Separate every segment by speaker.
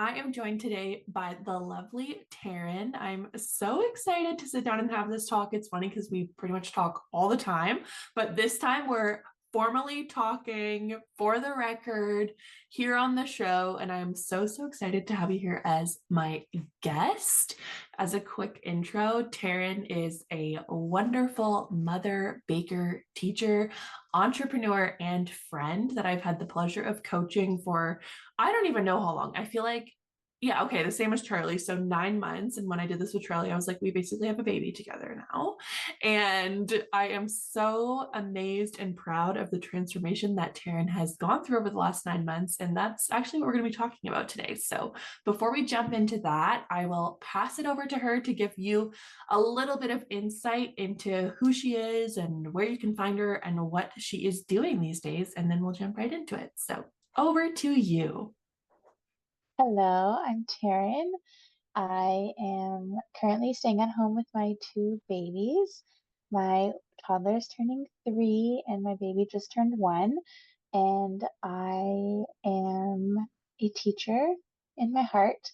Speaker 1: I am joined today by the lovely Taryn. I'm so excited to sit down and have this talk. It's funny because we pretty much talk all the time, but this time we're formally talking for the record here on the show. And I'm so excited to have you here as my guest. As a quick intro, Taryn is a wonderful mother, baker, teacher, entrepreneur, and friend that I've had the pleasure of coaching for I don't even know how long. I feel like, yeah, okay, the same as Charlie. So 9 months. And when I did this with Charlie, I was like, we basically have a baby together now. And I am so amazed and proud of the transformation that Taryn has gone through over the last 9 months. And that's actually what we're going to be talking about today. So before we jump into that, I will pass it over to her to give you a little bit of insight into who she is and where you can find her and what she is doing these days. And then we'll jump right into it. So over to you.
Speaker 2: Hello, I'm Taryn. I am currently staying at home with my two babies. My toddler is turning 3 and my baby just turned 1. And I am a teacher in my heart.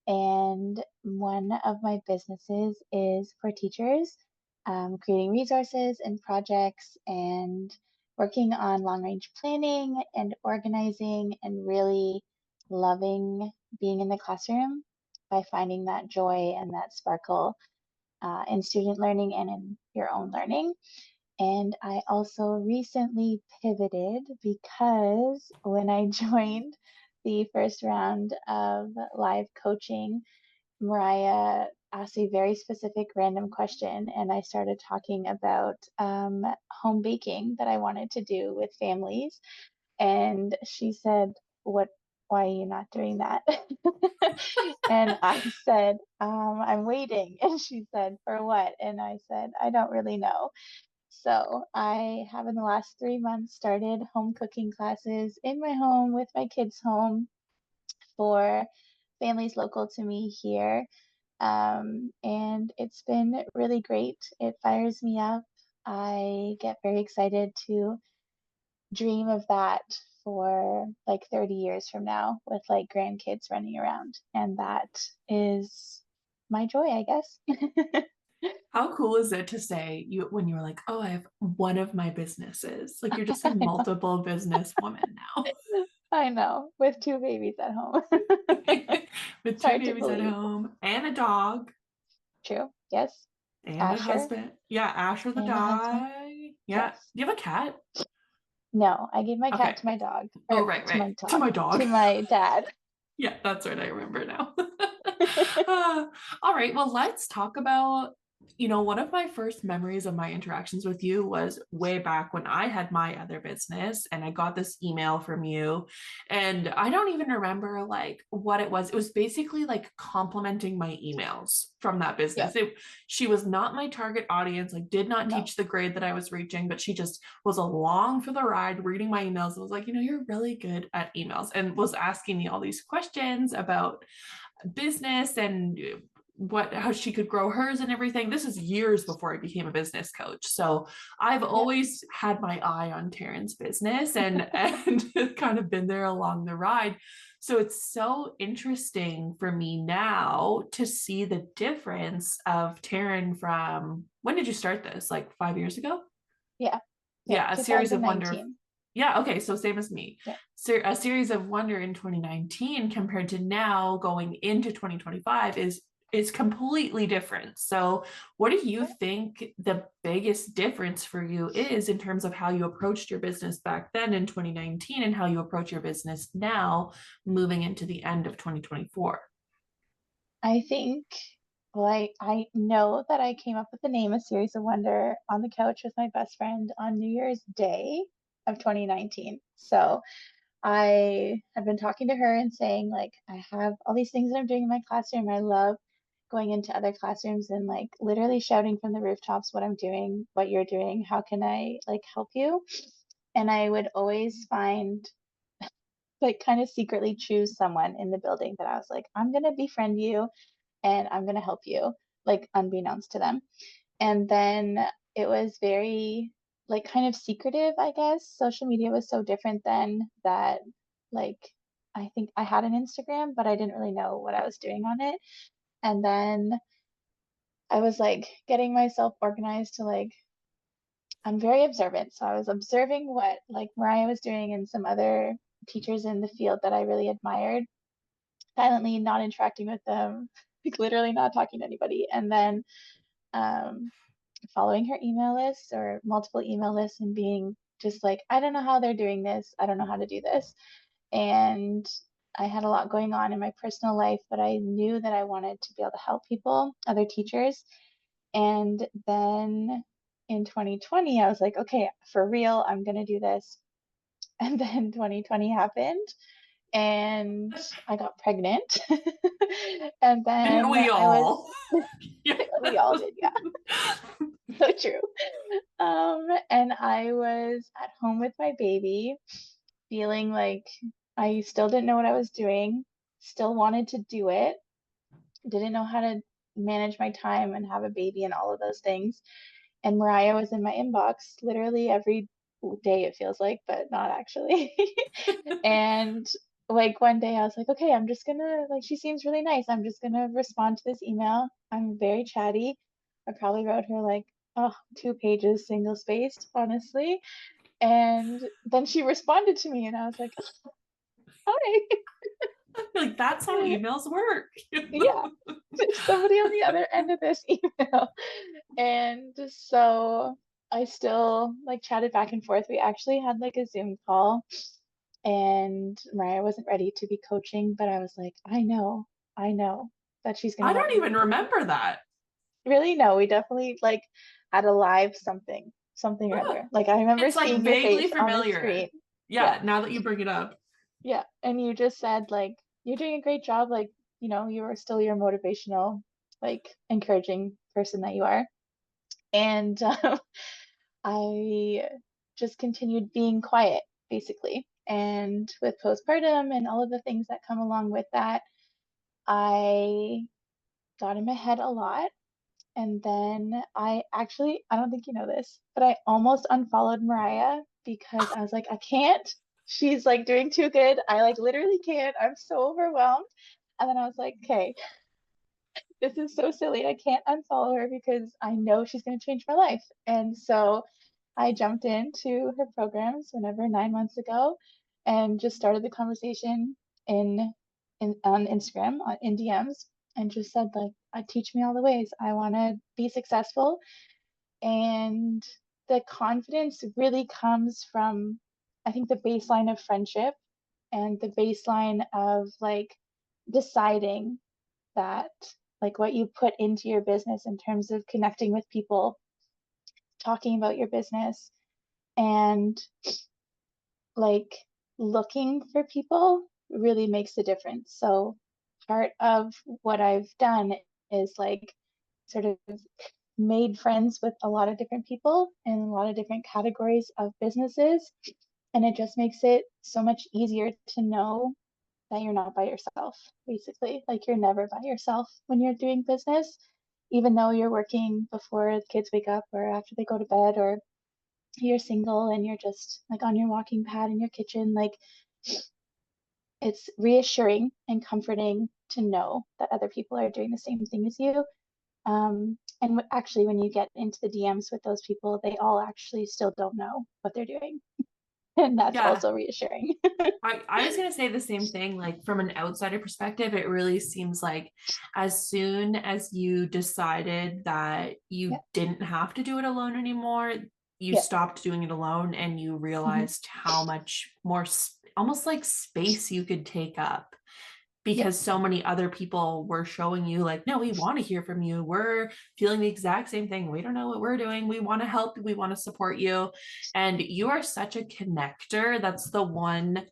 Speaker 2: And one of my businesses is for teachers, creating resources and projects and working on long range planning and organizing and really loving being in the classroom by finding that joy and that sparkle in student learning and in your own learning. And I also recently pivoted because when I joined the first round of live coaching, Mariah asked a very specific random question, and I started talking about home baking that I wanted to do with families. And she said, "What? Why are you not doing that?" And I said, "I'm waiting." And she said, "For what?" And I said, "I don't really know." So I have in the last 3 months started home cooking classes in my home with my kids home for families local to me here. And it's been really great. It fires me up. I get very excited to dream of that for like 30 years from now with like grandkids running around. And that is my joy, I guess.
Speaker 1: How cool is it to say you when you were like, oh, I have one of my businesses? Like you're just a multiple business woman now.
Speaker 2: I know, with two babies at home.
Speaker 1: With
Speaker 2: It's
Speaker 1: two
Speaker 2: hard to
Speaker 1: babies at
Speaker 2: believe.
Speaker 1: home and a dog
Speaker 2: True. Yes.
Speaker 1: and a
Speaker 2: Asher
Speaker 1: husband. Yeah, Asher the
Speaker 2: and a husband.
Speaker 1: dog. Yeah.
Speaker 2: Yes.
Speaker 1: Do you have a cat?
Speaker 2: No, I gave my cat
Speaker 1: Okay.
Speaker 2: to my dog,
Speaker 1: Oh,
Speaker 2: or
Speaker 1: right,
Speaker 2: to
Speaker 1: right.
Speaker 2: my
Speaker 1: To
Speaker 2: dog,
Speaker 1: my dog.
Speaker 2: to my dad.
Speaker 1: Yeah, that's right. I remember now. All right. Well, let's talk about, one of my first memories of my interactions with you was way back when I had my other business and I got this email from you. And I don't even remember like what it was. It was basically like complimenting my emails from that business.
Speaker 2: Yep.
Speaker 1: She was not my target audience, like did not
Speaker 2: No.
Speaker 1: teach the grade that I was reaching, but she just was along for the ride reading my emails and was like, you're really good at emails and was asking me all these questions about business and how she could grow hers and everything. This is years before I became a business coach. So I've
Speaker 2: Yep.
Speaker 1: always had my eye on Taryn's business and kind of been there along the ride. So it's so interesting for me now to see the difference of Taryn from when did you start this? Like 5 years ago?
Speaker 2: Yeah. Yep.
Speaker 1: Yeah, a series of wonder.
Speaker 2: 2019.
Speaker 1: Yeah, okay, so same as me.
Speaker 2: Yep.
Speaker 1: So a series of wonder in 2019 compared to now going into 2025 is completely different. So, what do you
Speaker 2: Yep.
Speaker 1: think the biggest difference for you is in terms of how you approached your business back then in 2019 and how you approach your business now moving into the end of 2024?
Speaker 2: I think, well, I know that I came up with the name A Series of Wonder on the couch with my best friend on New Year's Day of 2019. So I have been talking to her and saying, like, I have all these things that I'm doing in my classroom. I love going into other classrooms and like literally shouting from the rooftops what I'm doing, what you're doing, how can I like help you? And I would always find like kind of secretly choose someone in the building that I was like, I'm gonna befriend you and I'm gonna help you, like unbeknownst to them. And then it was very like kind of secretive, I guess. Social media was so different then that like I think I had an Instagram, but I didn't really know what I was doing on it. And then I was like getting myself organized to like, I'm very observant. So I was observing what like Mariah was doing and some other teachers in the field that I really admired, silently not interacting with them, like literally not talking to anybody. And then um, following her email list or multiple email lists and being just like, I don't know how they're doing this. I don't know how to do this. And I had a lot going on in my personal life, but I knew that I wanted to be able to help people, other teachers. And then in 2020, I was like, okay, for real, I'm going to do this. And then 2020 happened and I got pregnant. And
Speaker 1: Didn't
Speaker 2: then
Speaker 1: we
Speaker 2: I was,
Speaker 1: all? Yeah.
Speaker 2: we all did, yeah, so true. And I was at home with my baby, feeling like I still didn't know what I was doing, still wanted to do it, didn't know how to manage my time and have a baby and all of those things. And Mariah was in my inbox literally every day, it feels like, but not actually. And like one day I was like, okay, I'm just gonna, like, she seems really nice. I'm just gonna respond to this email. I'm very chatty. I probably wrote her like, oh, 2 pages, single spaced, honestly. And then she responded to me and I was like, hi.
Speaker 1: Like that's how emails work.
Speaker 2: Yeah, there's somebody on the other end of this email. And so I still like chatted back and forth. We actually had like a Zoom call and Mariah wasn't ready to be coaching, but I was like, I know that she's gonna
Speaker 1: I
Speaker 2: let
Speaker 1: don't
Speaker 2: me
Speaker 1: even
Speaker 2: be her
Speaker 1: remember
Speaker 2: coach.
Speaker 1: that.
Speaker 2: Really? No, we definitely like had a live something or
Speaker 1: Huh.
Speaker 2: other. Like I remember
Speaker 1: It's like
Speaker 2: seeing your
Speaker 1: vaguely
Speaker 2: face on a
Speaker 1: familiar.
Speaker 2: screen. Yeah,
Speaker 1: Yeah, now that you bring it up.
Speaker 2: yeah. And you just said like, you're doing a great job. Like, you are still your motivational, like encouraging person that you are. And I just continued being quiet, basically. And with postpartum and all of the things that come along with that, I got in my head a lot. And then I don't think you know this, but I almost unfollowed Mariah because I was like, I can't. She's like doing too good. I like literally can't. I'm so overwhelmed. And then I was like, okay, this is so silly. I can't unfollow her because I know she's going to change my life. And so I jumped into her programs whenever 9 months ago and just started the conversation in, on Instagram in DMs and just said like, teach me all the ways. I want to be successful. And the confidence really comes from, I think, the baseline of friendship and the baseline of like deciding that like what you put into your business in terms of connecting with people, talking about your business, and like looking for people really makes a difference. So part of what I've done is like sort of made friends with a lot of different people in a lot of different categories of businesses. And it just makes it so much easier to know that you're not by yourself, basically. Like you're never by yourself when you're doing business, even though you're working before the kids wake up or after they go to bed, or you're single and you're just like on your walking pad in your kitchen. Like it's reassuring and comforting to know that other people are doing the same thing as you. And actually, when you get into the DMs with those people, they all actually still don't know what they're doing. And that's
Speaker 1: Yeah.
Speaker 2: also reassuring.
Speaker 1: I was going to say the same thing. Like, from an outsider perspective, it really seems like as soon as you decided that
Speaker 2: Yeah,
Speaker 1: you didn't have to do it alone anymore, you
Speaker 2: yeah,
Speaker 1: stopped doing it alone and you
Speaker 2: hmm,
Speaker 1: realized how much more, almost like space you could take up
Speaker 2: yeah,
Speaker 1: because so many other people were showing you like, no, we want to hear from you, we're feeling the exact same thing, we don't know what we're doing, we want to help, we want to support you. And you are such a connector. That's the one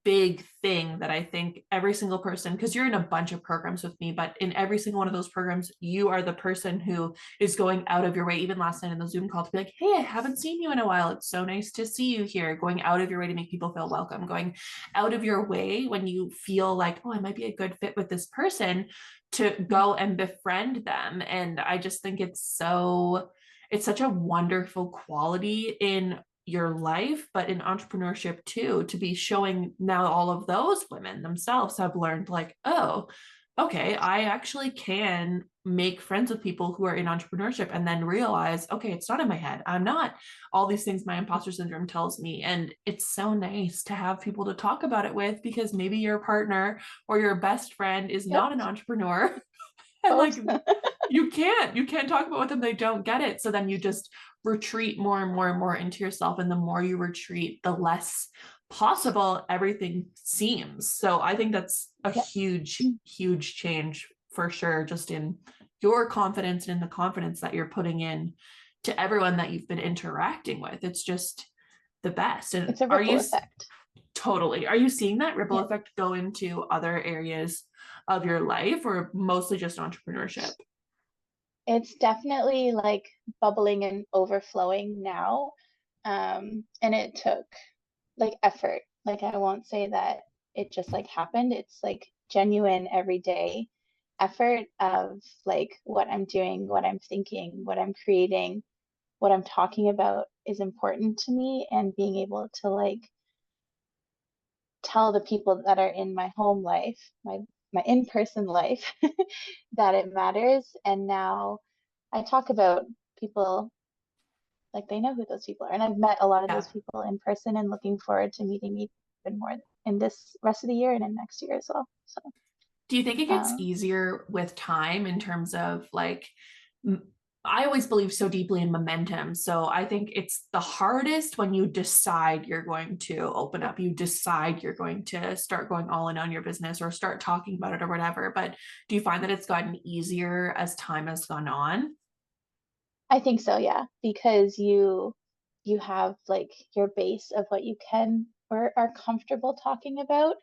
Speaker 1: big thing that I think every single person, because you're in a bunch of programs with me, but in every single one of those programs, you are the person who is going out of your way, even last night in the Zoom call, to be like, hey, I haven't seen you in a while. It's so nice to see you here. Going out of your way to make people feel welcome, going out of your way when you feel like, oh, I might be a good fit with this person, to
Speaker 2: mhm,
Speaker 1: go and befriend them. And I just think it's such a wonderful quality in your life, but in entrepreneurship too, to be showing now all of those women themselves have learned like, oh, okay, I actually can make friends with people who are in entrepreneurship and then realize, okay, it's not in my head. I'm not all these things my imposter syndrome tells me. And it's so nice to have people to talk about it with because maybe your partner or your best friend is
Speaker 2: Yep.
Speaker 1: not an entrepreneur. And like
Speaker 2: Both.
Speaker 1: you can't talk about with them, they don't get it. So then you just retreat more and more and more into yourself. And the more you retreat, the less possible everything seems. So I think that's a
Speaker 2: Yep.
Speaker 1: huge change for sure, just in your confidence and in the confidence that you're putting in to everyone that you've been interacting with. It's just the best. And
Speaker 2: It's a ripple effect.
Speaker 1: totally, are you seeing that ripple
Speaker 2: Yeah.
Speaker 1: effect go into other areas of your life or mostly just entrepreneurship?
Speaker 2: It's definitely like bubbling and overflowing now. And it took like effort. Like I won't say that it just like happened. It's like genuine everyday effort of like what I'm doing, what I'm thinking, what I'm creating, what I'm talking about is important to me, and being able to like tell the people that are in my home life, my in-person life, that it matters. And now I talk about people like they know who those people are. And I've met a lot of
Speaker 1: Yeah.
Speaker 2: those people in person and looking forward to meeting even more in this rest of the year and in next year as well. So,
Speaker 1: Do you think it gets
Speaker 2: um,
Speaker 1: easier with time in terms of like, I always believe so deeply in momentum. So I think it's the hardest when you decide you're going to open up, you decide you're going to start going all in on your business or start talking about it or whatever. But do you find that it's gotten easier as time has gone on?
Speaker 2: I think so, yeah, because you have like your base of what you can or are comfortable talking about,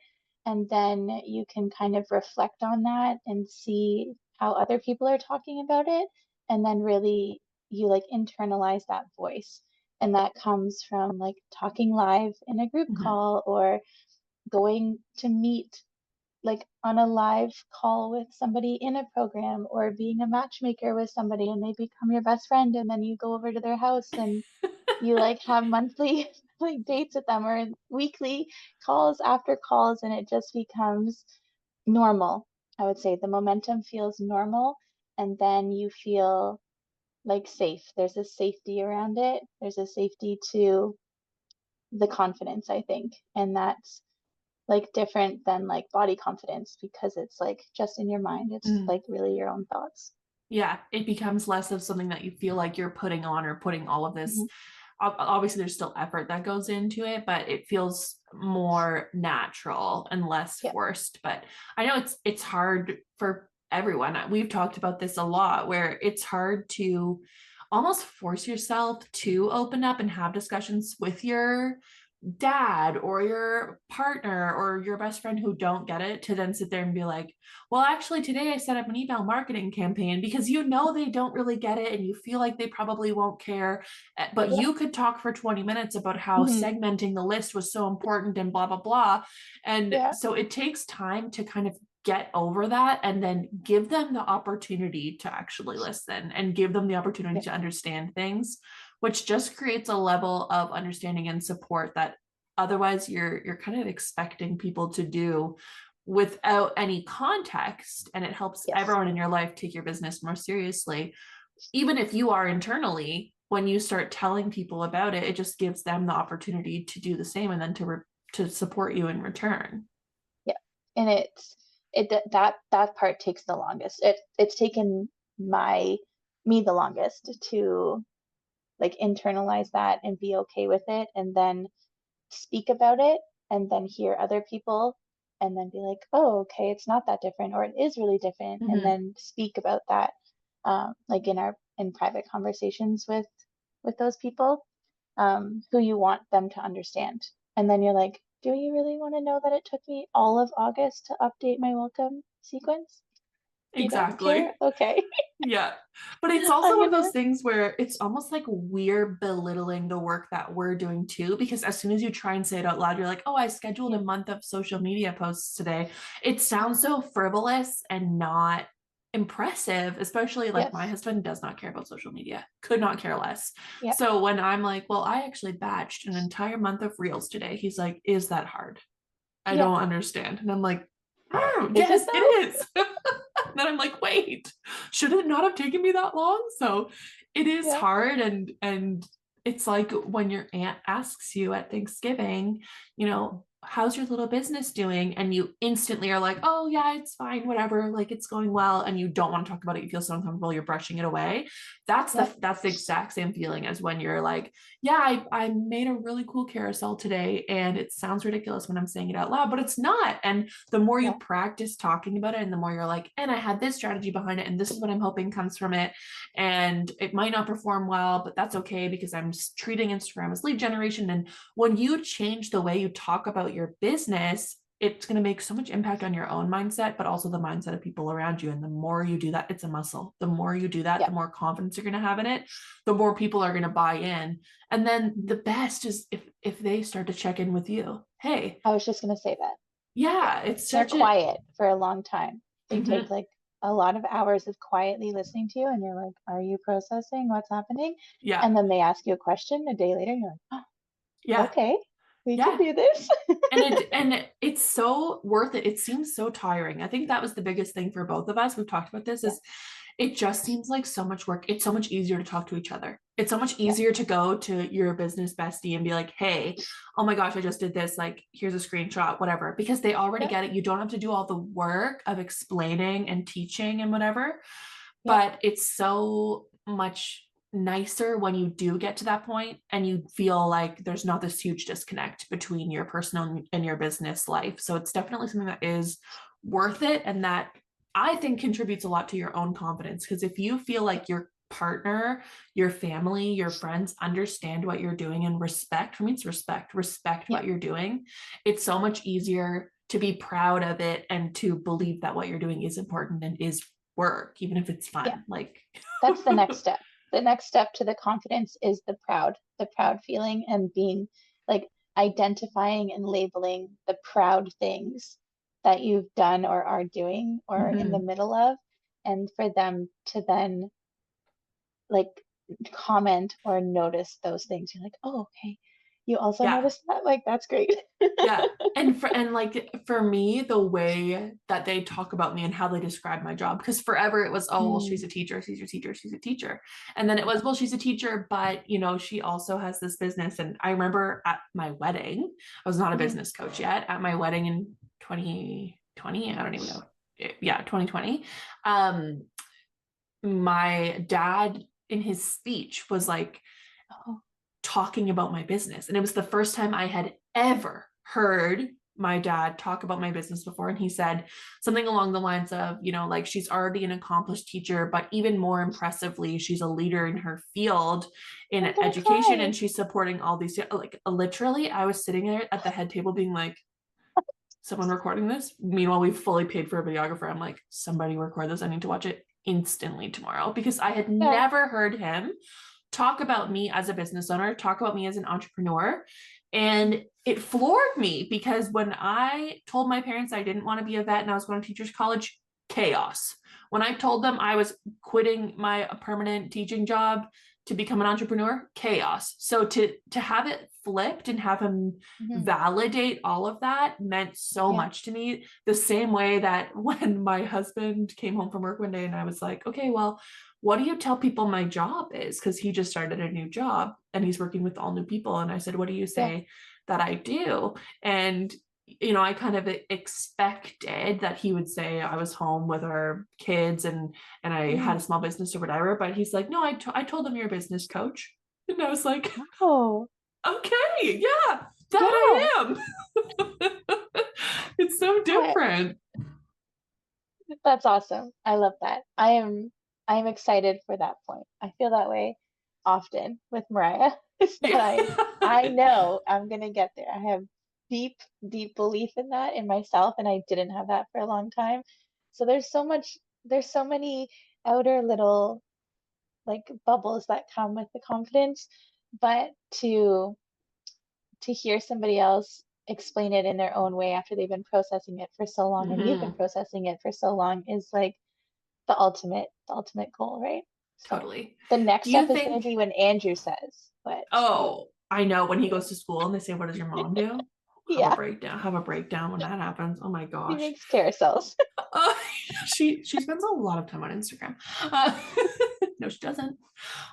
Speaker 2: and then you can kind of reflect on that and see how other people are talking about it, and then really you like internalize that voice. And that comes from like talking live in a group
Speaker 1: Mhm.
Speaker 2: call or going to meet like on a live call with somebody in a program, or being a matchmaker with somebody and they become your best friend, and then you go over to their house and you like have monthly like dates with them, or weekly calls after calls, and it just becomes normal. I would say the momentum feels normal, and then you feel like safe. There's a safety around it. There's a safety to the confidence, I think. And that's like different than like body confidence, because it's like just in your mind. It's
Speaker 1: Mm.
Speaker 2: like really your own thoughts.
Speaker 1: Yeah, it becomes less of something that you feel like you're putting on or putting all of this.
Speaker 2: Mhm.
Speaker 1: Obviously, there's still effort that goes into it, but it feels more natural and less
Speaker 2: Yeah.
Speaker 1: forced. But I know it's hard for everyone. We've talked about this a lot, where it's hard to almost force yourself to open up and have discussions with your dad or your partner or your best friend who don't get it, to then sit there and be like, well, actually today I set up an email marketing campaign, because you know they don't really get it and you feel like they probably won't care. But
Speaker 2: Yeah.
Speaker 1: you could talk for 20 minutes about how
Speaker 2: Hmm.
Speaker 1: segmenting the list was so important and blah blah blah. And
Speaker 2: Yeah.
Speaker 1: so it takes time to kind of get over that and then give them the opportunity to actually listen and give them the opportunity
Speaker 2: Yeah.
Speaker 1: to understand things, which just creates a level of understanding and support that otherwise you're kind of expecting people to do without any context. And it helps
Speaker 2: Yes.
Speaker 1: everyone in your life take your business more seriously. Even if you are internally, when you start telling people about it, it just gives them the opportunity to do the same and then to support you in return.
Speaker 2: Yeah. And that part takes the longest. It's taken my me the longest to like internalize that and be okay with it, and then speak about it, and then hear other people, and then be like, oh, okay, it's not that different, or it is really different, and
Speaker 1: Mm-hmm.
Speaker 2: then speak about that, like in private conversations with those people, who you want them to understand. And then you're like, do you really want to know that it took me all of August to update my welcome sequence? You don't care?
Speaker 1: Exactly.
Speaker 2: Okay.
Speaker 1: Yeah. But it's also
Speaker 2: I'm
Speaker 1: one of those
Speaker 2: gonna.
Speaker 1: things where it's almost like we're belittling the work that we're doing too, because as soon as you try and say it out loud, you're like, oh, I scheduled a
Speaker 2: Yeah.
Speaker 1: month of social media posts today. It sounds so frivolous and not impressive, especially like my
Speaker 2: Yes.
Speaker 1: husband does not care about social media, could not care less.
Speaker 2: Yep.
Speaker 1: So when I'm like, well, I actually batched an entire month of reels today, he's like, is that hard? I
Speaker 2: Yep.
Speaker 1: don't understand. And I'm like,
Speaker 2: Is it
Speaker 1: yes, it
Speaker 2: though?
Speaker 1: is. Then I'm like, wait, should it not have taken me that long? So it is
Speaker 2: Yeah.
Speaker 1: hard, and it's like when your aunt asks you at Thanksgiving, how's your little business doing? And you instantly are like, oh yeah, it's fine, whatever, like it's going well, and you don't want to talk about it. You feel so uncomfortable, you're brushing it away.
Speaker 2: Yep.
Speaker 1: That's the exact same feeling as when you're like, yeah, I made a really cool carousel today, and it sounds ridiculous when I'm saying it out loud, but it's not. And the more you
Speaker 2: Yeah.
Speaker 1: practice talking about it, and the more you're like, and I had this strategy behind it, and this is what I'm hoping comes from it. And it might not perform well, but that's okay because I'm treating Instagram as lead generation. And when you change the way you talk about your business, it's going to make so much impact on your own mindset, but also the mindset of people around you. And the more you do that, it's a muscle. The more you do that, the
Speaker 2: Yep.
Speaker 1: more confidence you're going to have in it, the more people are going to buy in. And then
Speaker 2: Mhm.
Speaker 1: the best is if they start to check in with you. Hey,
Speaker 2: I was just gonna say that. Yeah.
Speaker 1: yeah, it's
Speaker 2: They're
Speaker 1: such a
Speaker 2: quiet for a long time. They take
Speaker 1: mhm,
Speaker 2: like a lot of hours of quietly listening to you, and you're like, are you processing what's happening?
Speaker 1: yeah,
Speaker 2: And then they ask you a question a day later, and you're like, oh,
Speaker 1: yeah,
Speaker 2: okay, we can
Speaker 1: yeah.
Speaker 2: do this.
Speaker 1: It's so worth it. It seems so tiring. I think that was the biggest thing for both of us. We've talked about this
Speaker 2: Yeah.
Speaker 1: is it just seems like so much work. It's so much easier to talk to each other. It's so much
Speaker 2: Yeah.
Speaker 1: easier to go to your business bestie and be like, hey, oh my gosh, I just did this. Like, here's a screenshot, whatever, because they already
Speaker 2: Yeah.
Speaker 1: get it. You don't have to do all the work of explaining and teaching and whatever.
Speaker 2: Yeah.
Speaker 1: But it's so much nicer when you do get to that point and you feel like there's not this huge disconnect between your personal and your business life. So it's definitely something that is worth it, and that I think contributes a lot to your own confidence. Because if you feel
Speaker 2: Yeah.
Speaker 1: like your partner, your family, your friends understand what you're doing and respect, for me, it's respect
Speaker 2: Yeah.
Speaker 1: what you're doing, it's so much easier to be proud of it and to believe that what you're doing is important and is work, even if it's
Speaker 2: Yeah.
Speaker 1: fun. Like,
Speaker 2: That's the next step. The next step to the confidence is the proud feeling and being like identifying and labeling the proud things that you've done or are doing or in the
Speaker 1: mhm.
Speaker 2: middle of, and for them to then like comment or notice those things. You're like, oh, okay. You also
Speaker 1: Yeah,
Speaker 2: noticed that? Like, that's great.
Speaker 1: yeah. And like for me, the way that they talk about me and how they describe my job, because forever it was, oh well, she's
Speaker 2: Mm,
Speaker 1: a teacher, she's a teacher, she's a teacher. And then it was, well, she's a teacher, but she also has this business. And I remember at my wedding, I was not a
Speaker 2: mhm.
Speaker 1: business coach yet, at my wedding in 2020, I don't even know. Yeah, 2020. Um, my dad in his speech was like
Speaker 2: Oh,
Speaker 1: talking about my business. And it was the first time I had ever heard my dad talk about my business before. And he said something along the lines of, like she's already an accomplished teacher, but even more impressively, she's a leader in her field in
Speaker 2: I'm gonna
Speaker 1: education,
Speaker 2: cry.
Speaker 1: and she's supporting all these, like literally, I was sitting there at the head table being like, someone recording this? Meanwhile, we've fully paid for a videographer. I'm like, somebody record this. I need to watch it instantly tomorrow, because I had
Speaker 2: Yeah.
Speaker 1: never heard him talk about me as a business owner, talk about me as an entrepreneur. And it floored me, because when I told my parents I didn't want to be a vet and I was going to teachers college, chaos. When I told them I was quitting my permanent teaching job to become an entrepreneur, chaos. So to have it flipped and have him
Speaker 2: Mhm.
Speaker 1: validate all of that meant so
Speaker 2: Yeah.
Speaker 1: much to me. The same way that when my husband came home from work one day and I was like, okay, well, what do you tell people my job is? Because he just started a new job and he's working with all new people. And I said, what do you
Speaker 2: Yeah.
Speaker 1: say that I do? And I kind of expected that he would say I was home with our kids and I had
Speaker 2: Mm.
Speaker 1: a small business or whatever. But he's like, no, I told him you're a business coach. And I was like,
Speaker 2: Oh,
Speaker 1: okay, yeah, that
Speaker 2: yeah.
Speaker 1: I am. It's so
Speaker 2: I,
Speaker 1: different.
Speaker 2: that's awesome. I love that. I am excited for that point. I feel that way often with Mariah. It's that
Speaker 1: Yeah.
Speaker 2: I know I'm gonna get there. I have deep, deep belief in that in myself, and I didn't have that for a long time. So there's so many outer little like bubbles that come with the confidence, but to hear somebody else explain it in their own way after they've been processing it for so long and you've been
Speaker 1: Mhm.
Speaker 2: processing it for so long is like the ultimate goal, right? So
Speaker 1: Totally.
Speaker 2: the next
Speaker 1: Do you
Speaker 2: step is going to
Speaker 1: think,
Speaker 2: be when Andrew says, but
Speaker 1: oh, I know when he goes to school and they say, what does your mom do?
Speaker 2: yeah,
Speaker 1: Have a breakdown when that happens. Oh my
Speaker 2: he
Speaker 1: gosh.
Speaker 2: makes carousels.
Speaker 1: Uh, she spends a lot of time on Instagram. Uh, no, she doesn't.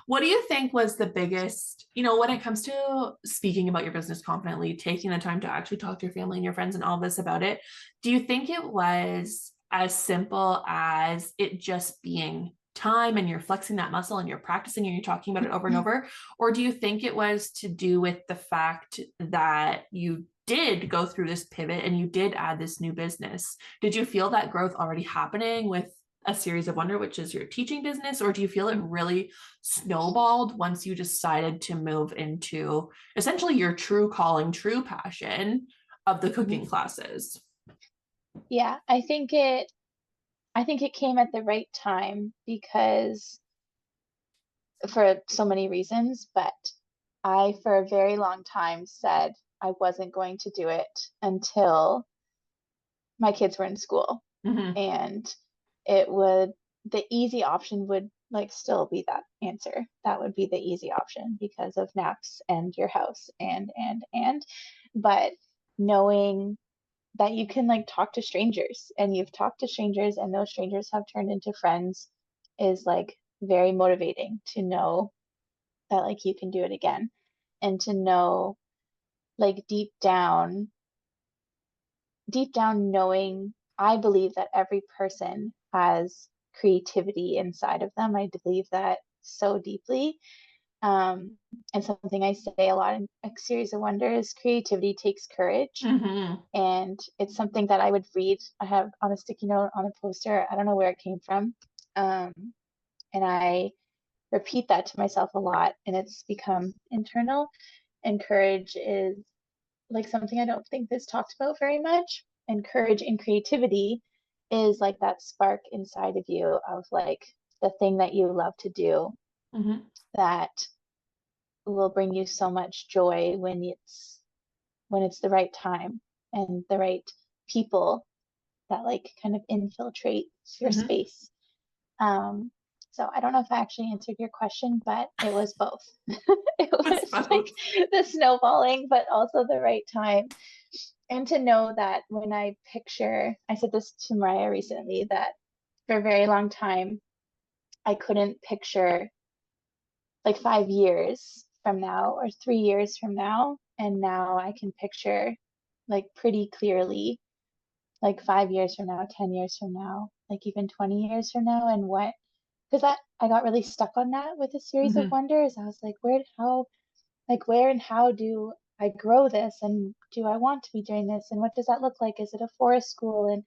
Speaker 1: What do you think was the biggest, when it comes to speaking about your business confidently, taking the time to actually talk to your family and your friends and all this about it? Do you think it was as simple as it just being time and you're flexing that muscle and you're practicing and you're talking about it over and over? Or do you think it was to do with the fact that you did go through this pivot and you did add this new business? Did you feel that growth already happening with a series of wonder, which is your teaching business, or do you feel it really snowballed once you decided to move into essentially your true calling, true passion of the cooking classes?
Speaker 2: Yeah, I think it came at the right time because for so many reasons, but I for a very long time said I wasn't going to do it until my kids were in school.
Speaker 1: Mm-hmm.
Speaker 2: And it would, the easy option would like still be that answer. That would be the easy option because of naps and your house and. But knowing that you can like talk to strangers and you've talked to strangers and those strangers have turned into friends is like very motivating to know that like you can do it again and to know like deep down knowing I believe that every person has creativity inside of them. I believe that so deeply. And something I say a lot in a series of wonders, creativity takes courage.
Speaker 1: Mm-hmm.
Speaker 2: And it's something that I would read. I have on a sticky note on a poster. I don't know where it came from. Um, and I repeat that to myself a lot, and it's become internal. And courage is like something I don't think is talked about very much. And courage and creativity is like that spark inside of you of like the thing that you love to do
Speaker 1: Mm-hmm.
Speaker 2: that will bring you so much joy when it's the right time and the right people that like kind of infiltrate your
Speaker 1: Mm-hmm.
Speaker 2: space. Um, so I don't know if I actually answered your question, but it was both. It
Speaker 1: It's
Speaker 2: was like
Speaker 1: both.
Speaker 2: the snowballing, but also the right time. And to know that when I picture, I said this to Mariah recently, that for a very long time, I couldn't picture like 5 years from now or 3 years from now. And now I can picture like pretty clearly, like 5 years from now, 10 years from now, like even 20 years from now. And what, because I got really stuck on that with a series of
Speaker 1: Mm-hmm.
Speaker 2: wonders. I was like, where and how do I grow this? And do I want to be doing this? And what does that look like? Is it a forest school? And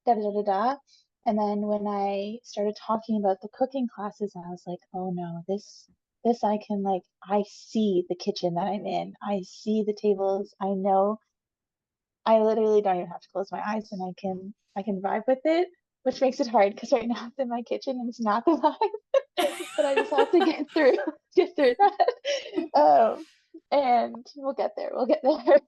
Speaker 2: da da da da. And then when I started talking about the cooking classes, I was like, oh no, this I can like I see the kitchen that I'm in. I see the tables. I know I literally don't even have to close my eyes and I can vibe with it, which makes it hard because right now I'm in my kitchen and it's not the vibe. But I just have to get through get through that. And we'll get there. We'll get there.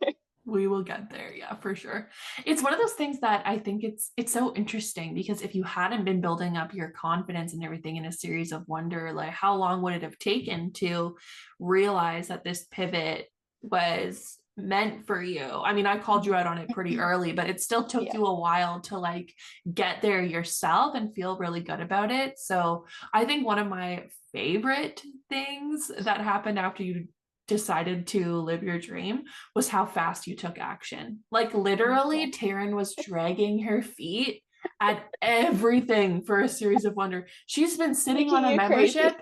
Speaker 1: We will get there, yeah, for sure. It's one of those things that I think it's so interesting because if you hadn't been building up your confidence and everything in a series of wonder, like how long would it have taken to realize that this pivot was meant for you? I mean, I called you out on it pretty early, but it still took
Speaker 2: Yeah.
Speaker 1: you a while to like get there yourself and feel really good about it. So I think one of my favorite things that happened after you decided to live your dream was how fast you took action. Like
Speaker 2: Thank you.
Speaker 1: literally, Taryn was dragging her feet at everything for a series of wonder. She's been sitting on
Speaker 2: Making
Speaker 1: a
Speaker 2: you crazy.
Speaker 1: membership.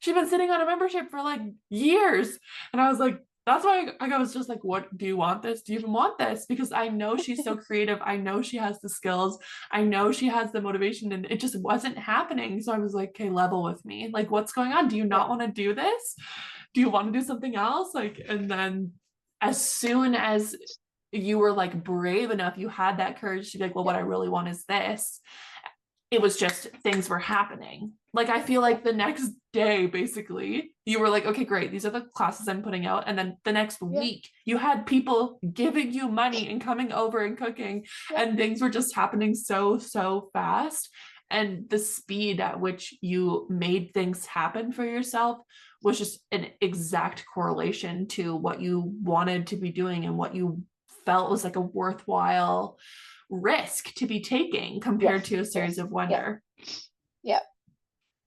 Speaker 1: She's been sitting on a membership for like years. And I was like, that's why I was just like, what do you want this? Do you even want this? Because I know she's so creative. I know she has the skills. I know she has the motivation, and it just wasn't happening. So I was like, okay, level with me. Like, what's going on? Do you
Speaker 2: Yeah.
Speaker 1: not want to do this? Do you want to do something else? Like, and then as soon as you were like brave enough, you had that courage to be like, well,
Speaker 2: Yeah.
Speaker 1: what I really want is this. It was just things were happening. Like, I feel
Speaker 2: Yeah.
Speaker 1: like the next day, basically, you were like, okay, great. These are the classes I'm putting out. And then the next
Speaker 2: Yeah.
Speaker 1: week, you had people giving you money and coming over and cooking,
Speaker 2: Yeah.
Speaker 1: and things were just happening so, so fast. And the speed at which you made things happen for yourself was just an exact correlation to what you wanted to be doing and what you felt was like a worthwhile risk to be taking compared
Speaker 2: Yes,
Speaker 1: to a series
Speaker 2: yes,
Speaker 1: of
Speaker 2: yeah,
Speaker 1: wonder.
Speaker 2: yeah,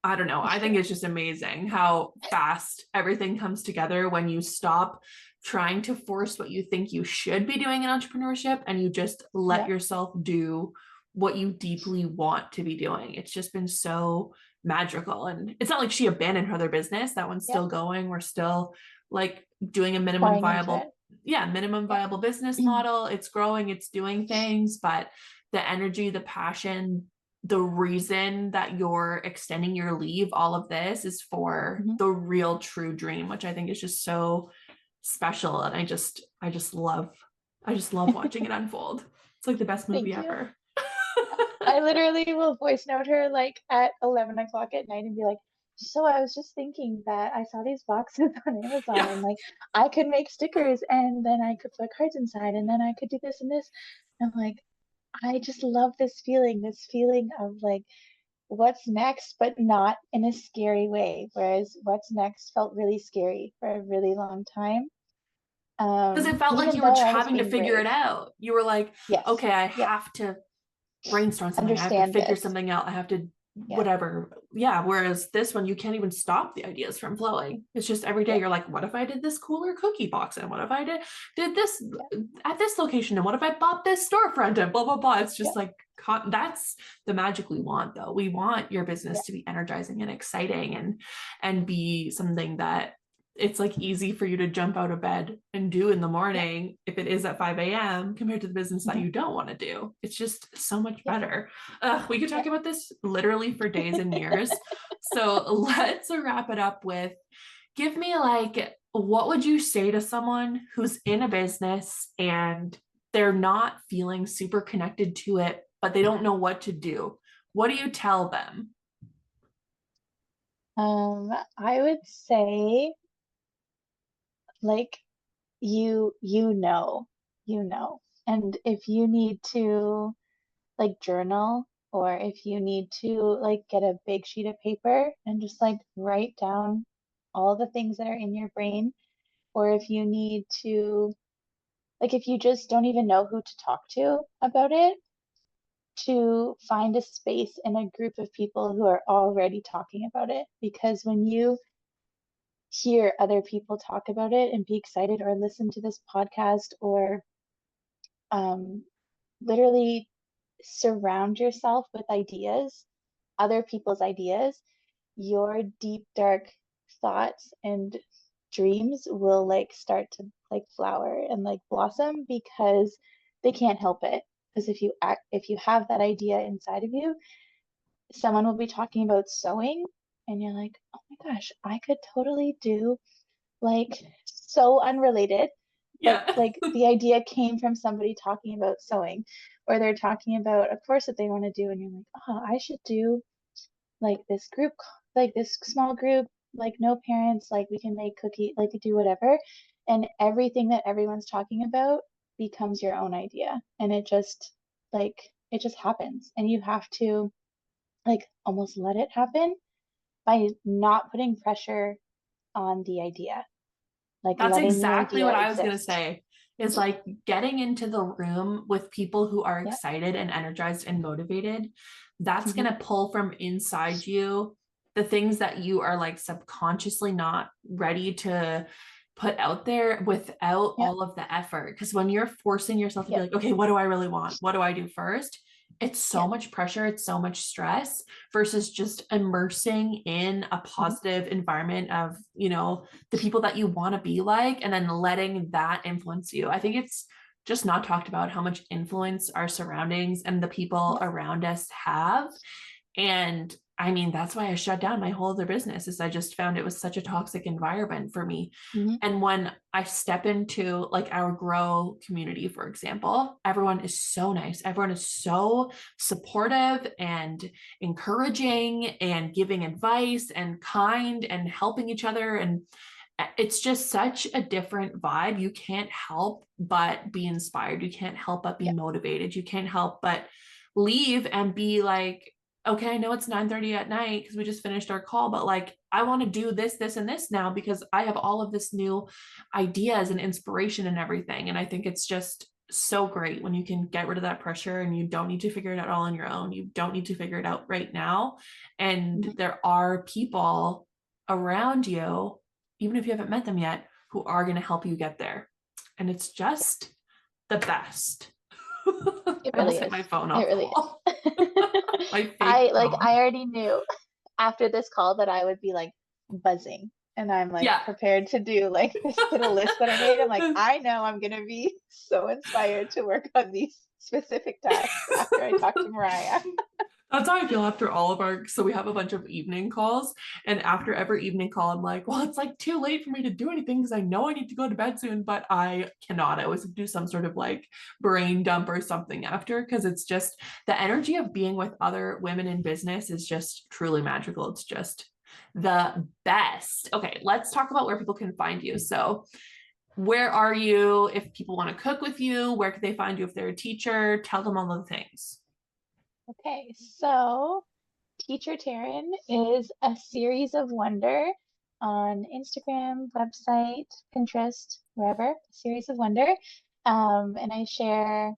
Speaker 1: I don't know.
Speaker 2: that's
Speaker 1: I think
Speaker 2: true.
Speaker 1: it's just amazing how fast everything comes together when you stop trying to force what you think you should be doing in entrepreneurship and you just let
Speaker 2: Yeah,
Speaker 1: yourself do what you deeply want to be doing. It's just been so magical. And it's not like she abandoned her other business. That one's
Speaker 2: yeah,
Speaker 1: still going. We're still like doing a
Speaker 2: pouring into it.
Speaker 1: minimum
Speaker 2: Yeah.
Speaker 1: viable business model. It's growing, it's doing things, but the energy, the passion, the reason that you're extending your leave, all of this is for
Speaker 2: Mhm.
Speaker 1: the real true dream, which I think is just so special. And I just love watching it unfold. It's like the best movie
Speaker 2: Thank you.
Speaker 1: ever.
Speaker 2: I literally will voice note her like at 11 o'clock at night and be like, so I was just thinking that I saw these boxes on Amazon
Speaker 1: Yeah.
Speaker 2: and like I could make stickers and then I could put cards inside and then I could do this and this. And I'm like, I just love this feeling of like what's next, but not in a scary way. Whereas what's next felt really scary for a really long time.
Speaker 1: Because it felt like
Speaker 2: Even
Speaker 1: you were
Speaker 2: though I was
Speaker 1: having to
Speaker 2: being
Speaker 1: figure
Speaker 2: brave.
Speaker 1: it out. You were like,
Speaker 2: Yes.
Speaker 1: okay, I
Speaker 2: Yep.
Speaker 1: have to brainstorm something. I have to
Speaker 2: Understand
Speaker 1: figure
Speaker 2: this.
Speaker 1: something out. I have to
Speaker 2: Yep.
Speaker 1: whatever. Yeah. Whereas this one, you can't even stop the ideas from flowing. It's just every day
Speaker 2: Yep.
Speaker 1: you're like, what if I did this cooler cookie box? And what if I did this
Speaker 2: Yep.
Speaker 1: at this location? And what if I bought this storefront and blah, blah, blah. It's just
Speaker 2: Yep.
Speaker 1: like, that's the magic we want though. We want your business
Speaker 2: Yep.
Speaker 1: to be energizing and exciting and be something that it's like easy for you to jump out of bed and do in the
Speaker 2: Yep.
Speaker 1: morning if it is at 5 a.m. compared to the business that
Speaker 2: Mhm.
Speaker 1: you don't want to do. It's just so much
Speaker 2: Yep.
Speaker 1: better. We could talk
Speaker 2: Yep.
Speaker 1: about this literally for days and years. So let's wrap it up with give me like, what would you say to someone who's in a business and they're not feeling super connected to it, but they don't know what to do? What do you tell them?
Speaker 2: I would say like you know. And if you need to like journal or if you need to like get a big sheet of paper and just like write down all the things that are in your brain, or if you need to like if you just don't even know who to talk to about it, to find a space in a group of people who are already talking about it. Because when you hear other people talk about it and be excited or listen to this podcast or um, literally surround yourself with ideas, other people's ideas, your deep, dark thoughts and dreams will like start to like flower and like blossom because they can't help it. Because if you have that idea inside of you, someone will be talking about sewing and you're like, oh my gosh, I could totally do like so unrelated, but
Speaker 1: Yeah.
Speaker 2: like the idea came from somebody talking about sewing, or they're talking about a course that they want to do, and you're like, oh, I should do like this group, like this small group, like no parents, like we can make cookie, like do whatever. And everything that everyone's talking about becomes your own idea. And like, it just happens. And you have to like almost let it happen by not putting pressure on the idea, like
Speaker 1: That's
Speaker 2: letting the
Speaker 1: exactly
Speaker 2: idea
Speaker 1: what I was going to
Speaker 2: exist.
Speaker 1: say. Is like getting into the room with people who are
Speaker 2: Yep.
Speaker 1: excited and energized and motivated. That's going
Speaker 2: Hmm.
Speaker 1: to pull from inside you the things that you are like subconsciously not ready to put out there without
Speaker 2: Yep.
Speaker 1: all of the effort. Because when you're forcing yourself to be
Speaker 2: Yep.
Speaker 1: like, okay, what do I really want? What do I do first? It's so
Speaker 2: Yep.
Speaker 1: much pressure, it's so much stress versus just immersing in a
Speaker 2: Hmm.
Speaker 1: positive environment of, the people that you want to be like, and then letting that influence you. I think it's just not talked about how much influence our surroundings and the people
Speaker 2: Yep.
Speaker 1: around us have. And I mean, that's why I shut down my whole other business is I just found it was such a toxic environment for me.
Speaker 2: Hmm.
Speaker 1: And when I step into like our grow community, for example, everyone is so nice. Everyone is so supportive and encouraging and giving advice and kind and helping each other. And it's just such a different vibe. You can't help but be inspired. You can't help but be
Speaker 2: Yep.
Speaker 1: motivated. You can't help but leave and be like, okay, I know it's 9:30 at night because we just finished our call, but like I want to do this, this, and this now because I have all of this new ideas and inspiration and everything. And I think it's just so great when you can get rid of that pressure and you don't need to figure it out all on your own. You don't need to figure it out right now. And
Speaker 2: Mhm.
Speaker 1: there are people around you, even if you haven't met them yet, who are going to help you get there. And it's just the best.
Speaker 2: It
Speaker 1: I almost
Speaker 2: really
Speaker 1: hit
Speaker 2: is.
Speaker 1: my phone
Speaker 2: It
Speaker 1: off the
Speaker 2: really is.
Speaker 1: wall. My fake phone.
Speaker 2: I already knew after this call that I would be like buzzing. And I'm like
Speaker 1: Yeah.
Speaker 2: prepared to do like this little list that I made. I'm like, I know I'm gonna be so inspired to work on these specific tasks after I talk to Mariah.
Speaker 1: That's how I feel after all of our, so we have a bunch of evening calls. And after every evening call, I'm like, well, it's like too late for me to do anything because I know I need to go to bed soon, but I cannot. I always do some sort of like brain dump or something after because it's just the energy of being with other women in business is just truly magical. It's just the best. Okay, let's talk about where people can find you. So, where are you if people want to cook with you? Where can they find you if they're a teacher? Tell them all the things.
Speaker 2: Okay, so Teacher Taryn is a series of wonder on Instagram, website, Pinterest, wherever, a series of wonder. And I share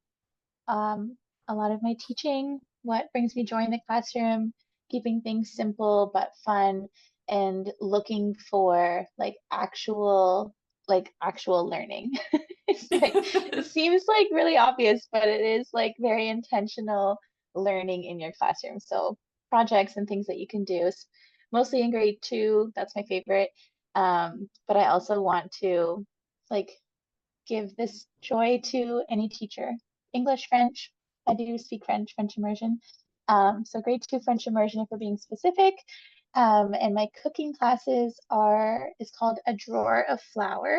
Speaker 2: a lot of my teaching, what brings me joy in the classroom, keeping things simple but fun, and looking for like actual learning. It's like it seems like really obvious, but it is like very intentional learning in your classroom. So projects and things that you can do, mostly in grade 2. That's my favorite. But I also want to like give this joy to any teacher. English, French. I do speak French, French immersion. So grade 2 French immersion if we're being specific. And my cooking classes is called A Drawer of Flour.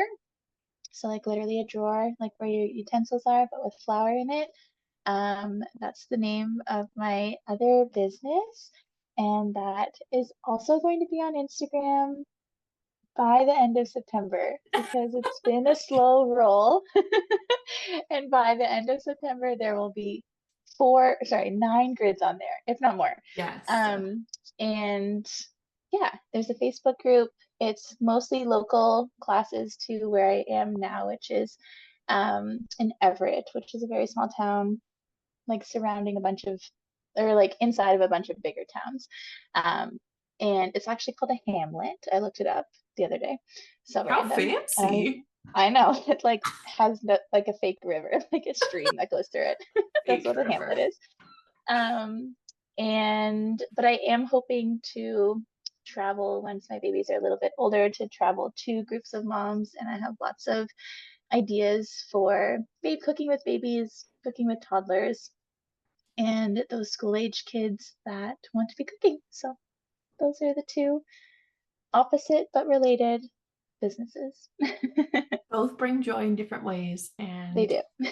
Speaker 2: So like literally a drawer, like where your utensils are, but with flour in it. That's the name of my other business. And that is also going to be on Instagram by the end of September because it's been a slow roll. And by the end of September, there will be 9 grids on there, if not more.
Speaker 1: Yes.
Speaker 2: Um, and yeah, there's a Facebook group. It's mostly local classes to where I am now, which is in Everett, which is a very small town, like surrounding a bunch of, or like inside of a bunch of bigger towns. Um, and it's actually called a hamlet. I looked it up the other day. So
Speaker 1: How
Speaker 2: random.
Speaker 1: fancy.
Speaker 2: I know it like has like a fake river, like a stream that goes through it. That's
Speaker 1: Fake
Speaker 2: what a hamlet
Speaker 1: river.
Speaker 2: is. And but I am hoping to travel once my babies are a little bit older to travel to groups of moms, and I have lots of ideas for babe cooking with babies, cooking with toddlers, and those school age kids that want to be cooking. So those are the two opposite but related businesses.
Speaker 1: Both bring joy in different ways
Speaker 2: They
Speaker 1: and
Speaker 2: do.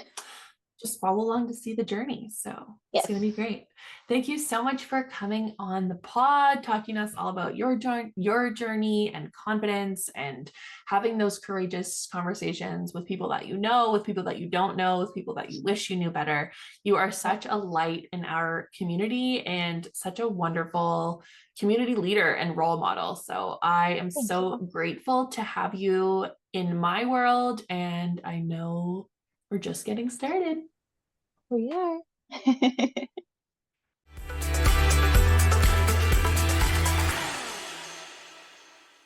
Speaker 1: just follow along to see the journey. So it's
Speaker 2: Yes.
Speaker 1: going to be great. Thank you so much for coming on the pod, talking to us all about your journey and confidence and having those courageous conversations with people that you know, with people that you don't know, with people that you wish you knew better. You are
Speaker 2: Yeah.
Speaker 1: such a light in our community and such a wonderful community leader and role model. So I am
Speaker 2: Thank
Speaker 1: so
Speaker 2: you.
Speaker 1: grateful to have you in my world. And I know we're just getting started.
Speaker 2: We are.